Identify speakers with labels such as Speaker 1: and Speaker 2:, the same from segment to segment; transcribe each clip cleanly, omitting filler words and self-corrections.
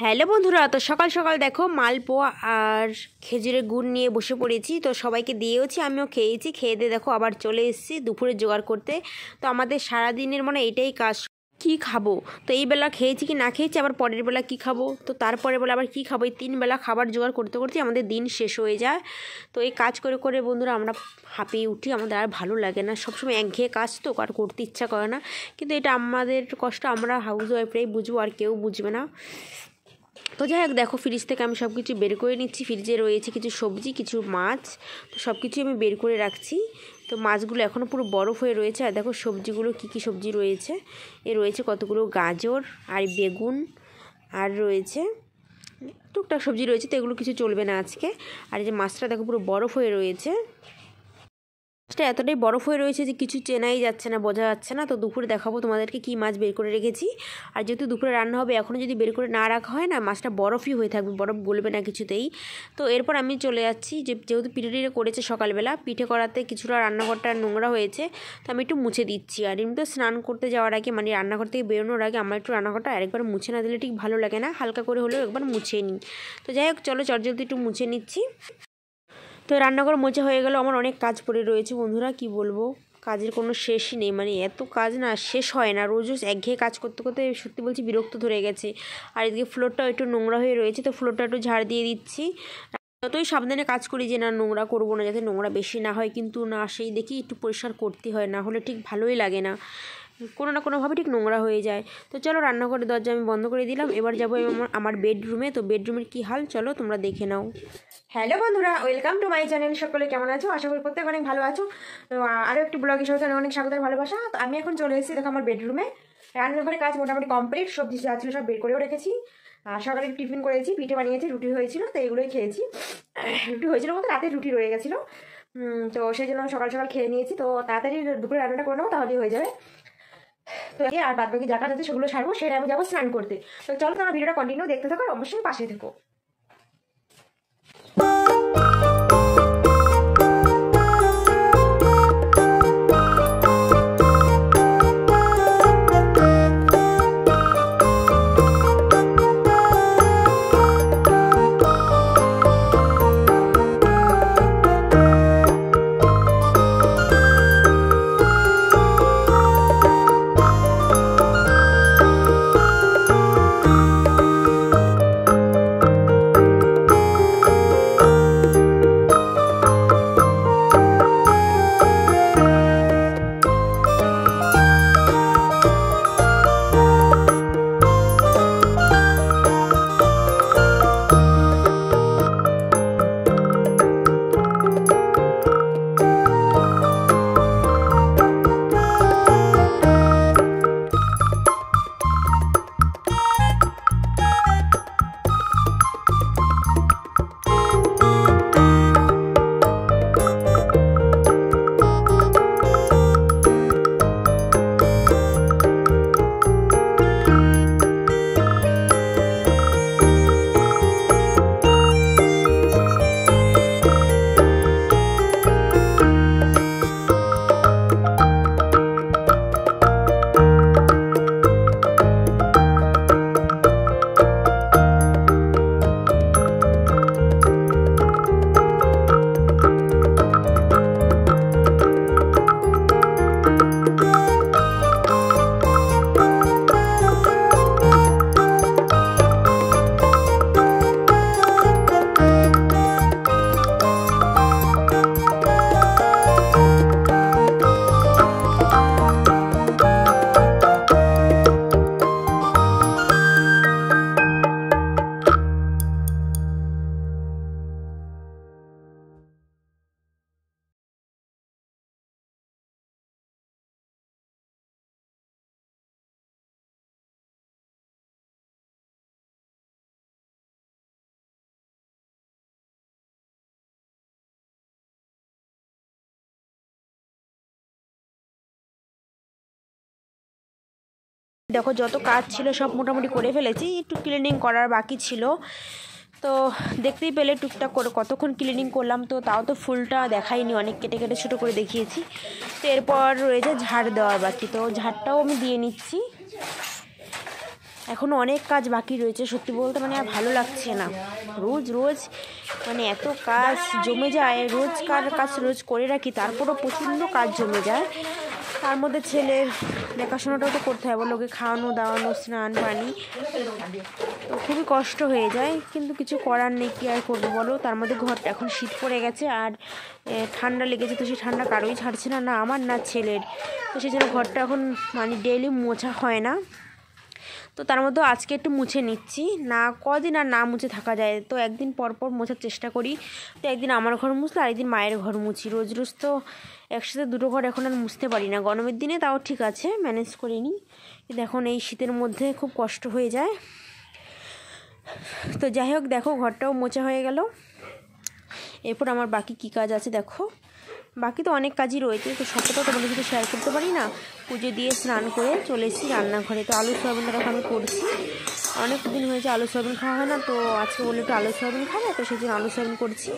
Speaker 1: Hello বন্ধুরা, তো সকাল সকাল দেখো মালপোয়া আর খেজুরের গুড় নিয়ে বসে পড়েছি। তো সবাইকে দিয়েওছি, আমিও খেয়েছি। খেয়ে দিয়ে দেখো আবার চলে এসেছি দুপুরে জোগাড় করতে। তো আমাদের সারাদিনের মানে এটাই কাজ, কি খাবো। তো এই বেলা খেয়েছি কি না খেয়েছি, আবার পরের বেলা কি খাবো, তো তারপরের বেলা আবার কি খাবো, এই 3 বেলা খাবার জোগাড় করতে করতে আমাদের দিন শেষ হয়ে যায়। তো এই কাজ করে করে বন্ধুরা আমরা হাঁপিয়ে উঠি, আমাদের আর ভালো লাগে না। সবসময় একঘেয়ে কাজ তো আর করতে ইচ্ছা করে না, কিন্তু এটা আমাদের কষ্ট, আমরা হাউস ওয়াইফরাই বুঝবো, আর কেউ বুঝবে না। তো যাই হোক, দেখো ফ্রিজ থেকে আমি সব কিছু বের করে নিচ্ছি। ফ্রিজে রয়েছে কিছু সবজি, কিছু মাছ, তো সব কিছু আমি বের করে রাখছি। তো মাছগুলো এখনও পুরো বরফ হয়ে রয়েছে। আর দেখো সবজিগুলো কী কী সবজি রয়েছে, রয়েছে কতগুলো গাজর আর বেগুন, আর রয়েছে টুকটাক সবজি রয়েছে, তো এগুলো কিছু চলবে না আজকে। আর এই যে মাছটা দেখো পুরো বরফ হয়ে রয়েছে, মাছটা এতটাই বরফ হয়ে রয়েছে যে কিছু চেনাই যাচ্ছে না, বোঝা যাচ্ছে না। তো দুপুরে দেখাবো তোমাদেরকে কী মাছ বের করে রেখেছি। আর যেহেতু দুপুরে রান্না হবে, এখনও যদি বের করে না রাখা হয় না, মাছটা বরফই হয়ে থাকবে, বরফ গলবে না কিছুতেই। তো এরপর আমি চলে যাচ্ছি, যেহেতু পিঠে টিঠে করেছে সকালবেলা, পিঠে করাতে কিছুটা রান্নাঘরটা নোংরা হয়েছে, তো আমি একটু মুছে দিচ্ছি। আর এমনিতে স্নান করতে যাওয়ার আগে, মানে রান্নাঘর থেকে বেরোনোর আগে আমার একটু রান্নাঘরটা আরেকবার মুছে না দিলে ঠিক ভালো লাগে না, হালকা করে হলেও একবার মুছে নিই। তো যাই হোক, চলো চটজলদি একটু মুছে নিচ্ছি। তো রান্নাঘর মোছা হয়ে গেল। আমার অনেক কাজ পড়ে রয়েছে বন্ধুরা, কি বলবো, কাজের কোনো শেষই নেই। মানে এত কাজ না, শেষ হয় না। রোজ রোজ একঘেয়ে কাজ করতে করতে সত্যি বলছি বিরক্ত ধরে গেছে। আর এদিকে ফ্লোরটাও একটু নোংরা হয়ে রয়েছে, তো ফ্লোরটা একটু ঝাড় দিয়ে দিচ্ছি। যতই সাবধানে কাজ করি যে না নোংরা করবো না, যাতে নোংরা বেশি না হয়, কিন্তু না, সেই দেখি একটু পরিষ্কার করতে হয়, না হলে ঠিক ভালোই লাগে না, কোনো না কোনোভাবে ঠিক নোংরা হয়ে যায়। তো চলো, রান্নাঘরের দরজা আমি বন্ধ করে দিলাম। এবার যাবো আমার বেডরুমে। তো বেডরুমের কী হাল চলো তোমরা দেখে নাও। হ্যালো বন্ধুরা, ওয়েলকাম টু মাই চ্যানেল। সকলে কেমন আছো? আশা করি প্রত্যেক অনেক ভালো আছো। তো আরও একটি ব্লগের সাথে অনেক স্বাগত আর ভালোবাসা। তো আমি এখন চলে এসেছি দেখো আমার বেডরুমে। রান্নাঘরের কাজ মোটামুটি কমপ্লিট, সবজি যা ছিল সব বের করেও রেখেছি। সকালে টিফিন করেছি, পিঠে বানিয়েছি, রুটি হয়েছিল, তো এগুলোই খেয়েছি। রুটি হয়েছিল বলতে রাতে রুটি রয়ে গেছিলো, তো সেই জন্য সকাল সকাল খেয়ে নিয়েছি। তো তাড়াতাড়ি দুপুরে রান্নাটা করে নেবো, তাহলেই হয়ে যাবে। তো আর বাদ বাকি যা কাজ আছে সেগুলো সারবো, সেটা আমি যাবো স্নান করতে। তো চলো তোমরা ভিডিওটা কন্টিনিউ দেখতে থাকো, অবশ্যই পাশে থেকো। দেখো যত কাজ ছিল সব মোটামুটি করে ফেলেছি, একটু ক্লিনিং করার বাকি ছিল। তো দেখতেই পেলে টুকটাক করে কতক্ষণ ক্লিনিং করলাম। তো তাও তো ফুলটা দেখাইনি, অনেক কেটে কেটে ছোটো করে দেখিয়েছি। তো এরপর রয়েছে ঝাড় দেওয়ার বাকি, তো ঝাড়টাও আমি দিয়ে নিচ্ছি। এখনও অনেক কাজ বাকি রয়েছে, সত্যি বলতে মানে আর ভালো লাগছে না। রোজ রোজ মানে এত কাজ জমে যায়, রোজকার কাজ রোজ করে রাখি, তারপরও প্রচণ্ড কাজ জমে যায়। তার মধ্যে ছেলের দেখাশোনাটাও তো করতে হয়, বলো, ওকে খাওয়ানো দাওয়ানো, স্নান পানি, তো খুবই কষ্ট হয়ে যায়। কিন্তু কিছু করার নেই, কী আর করবো বলো। তার মধ্যে ঘরটা এখন শীত পড়ে গেছে আর ঠান্ডা লেগেছে, তো সেই ঠান্ডা কারোই ছাড়ছে না, না আমার না ছেলের। তো সেই জন্য ঘরটা এখন মানে ডেইলি মোছা হয় না। তো তার মধ্যে আজকে একটু মুছে নিচ্ছি, না কদিন আর না মুছে থাকা যায়, তো একদিন পর পর মোছার চেষ্টা করি। তো একদিন আমার ঘর মুছলে আরেকদিন মায়ের ঘর মুছি, রোজ রোজ তো একসাথে দুটো ঘর এখন আর মুছতে পারি না। গরমের দিনে তাও ঠিক আছে, ম্যানেজ করে নিই, কিন্তু এখন এই শীতের মধ্যে খুব কষ্ট হয়ে যায়। তো যাই হোক, দেখো ঘরটাও মোছা হয়ে গেল। এরপর আমার বাকি কী কাজ আছে দেখো, বাকি তো অনেক কাজই রয়েছে, তো সবটা তো তোমাদের সাথে শেয়ার করতে পারি না। পুজো দিয়ে স্নান করে চলে এসেছি রান্নাঘরে। তো আলু সয়াবিনটা দেখো আমি করছি, অনেক দিন হয়েছে আলু সয়াবিন খাওয়া হয় না, তো আজকে বলে একটু আলু সয়াবিন খাবো, তো সেই জন্য আলু সয়াবিন করছি।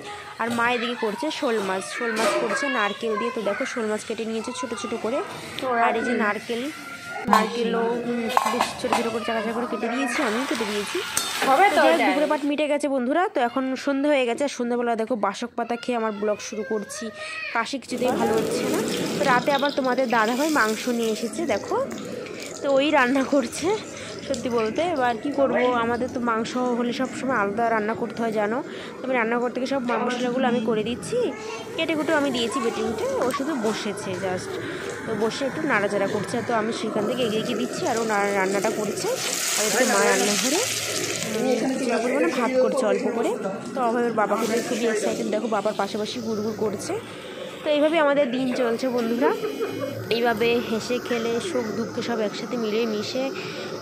Speaker 1: আর মা এদিকে করছে শোল মাছ করছে নারকেল দিয়ে। তো দেখো শোল মাছ কেটে নিয়েছে ছোটো ছোটো করে, আর এই যে নারকেলও বেশ ছোটো ছোটো করে চাকা করে কেটে দিয়েছি, আমিও কেটে দিয়েছি। দুপুরে পাট মিটে গেছে বন্ধুরা। তো এখন সন্ধে হয়ে গেছে, আর সন্ধ্যাবেলা দেখো বাসক পাতা খেয়ে আমার ব্লগ শুরু করছি। কাশি কিছুতেই ভালো হচ্ছে না। তো রাতে আবার তোমাদের দাদাভাই মাংস নিয়ে এসেছে দেখো, তো ওই রান্না করছে। সত্যি বলতে এবার কী করবো, আমাদের তো মাংস হলে সব সময় আলাদা রান্না করতে হয় জানো। তো আমি রান্নাঘর থেকে সব মশলাগুলো আমি করে দিচ্ছি, কেটে কুটে আমি দিয়েছি বেটে উঠে, ও শুধু বসেছে জাস্ট, তো বসে একটু নাড়াচাড়া করছে। তো আমি সেখান থেকে এগিয়ে দিচ্ছি, আর ও রান্নাটা করছে। আর একটু মা রান্নাঘরে কিছুটা পরিমাণে ভাত করছে অল্প করে। তো অভাবের বাবাকে দেখে খুবই এক্সাইটেড, দেখো বাবার পাশাপাশি গুড়গুড় করছে। তো এইভাবে আমাদের দিন চলছে বন্ধুরা, এইভাবে হেসে খেলে সুখ দুঃখে সব একসাথে মিলে মিশে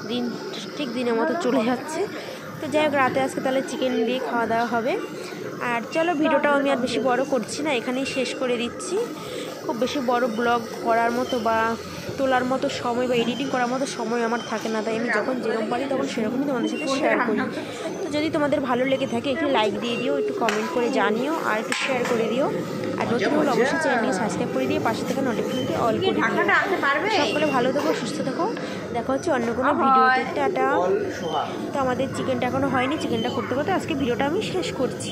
Speaker 1: দিন ঠিক দিনের মতো চলে যাচ্ছে। তো যাই হোক, রাতে আজকে তাহলে চিকেন দিয়ে খাওয়া দাওয়া হবে। আর চলো, ভিডিওটাও আমি আর বেশি বড় করছি না, এখানেই শেষ করে দিচ্ছি। খুব বেশি বড় ব্লগ করার মতো বা তোলার মতো সময় বা এডিটিং করার মতো সময় আমার থাকে না, তাই আমি যখন যেরকম পারি তখন সেরকমই তোমাদের সাথে শেয়ার করি। তো যদি তোমাদের ভালো লেগে থাকে একটু লাইক দিয়ে দিও, একটু কমেন্ট করে জানিও, আর একটু শেয়ার করে দিও। আর নতুন হলে অবশ্যই চ্যানেলকে সাবস্ক্রাইব করে দিয়ে পাশে থেকে নোটিফিকেশনটি অল করে দিও। সকলে ভালো থেকো, সুস্থ থেকো, দেখা হচ্ছে অন্য কোনো ভিডিওতে। টাটা। তো আমাদের চিকেনটা এখনও হয়নি, চিকেনটা করতে করতে আজকে ভিডিওটা আমি শেষ করছি।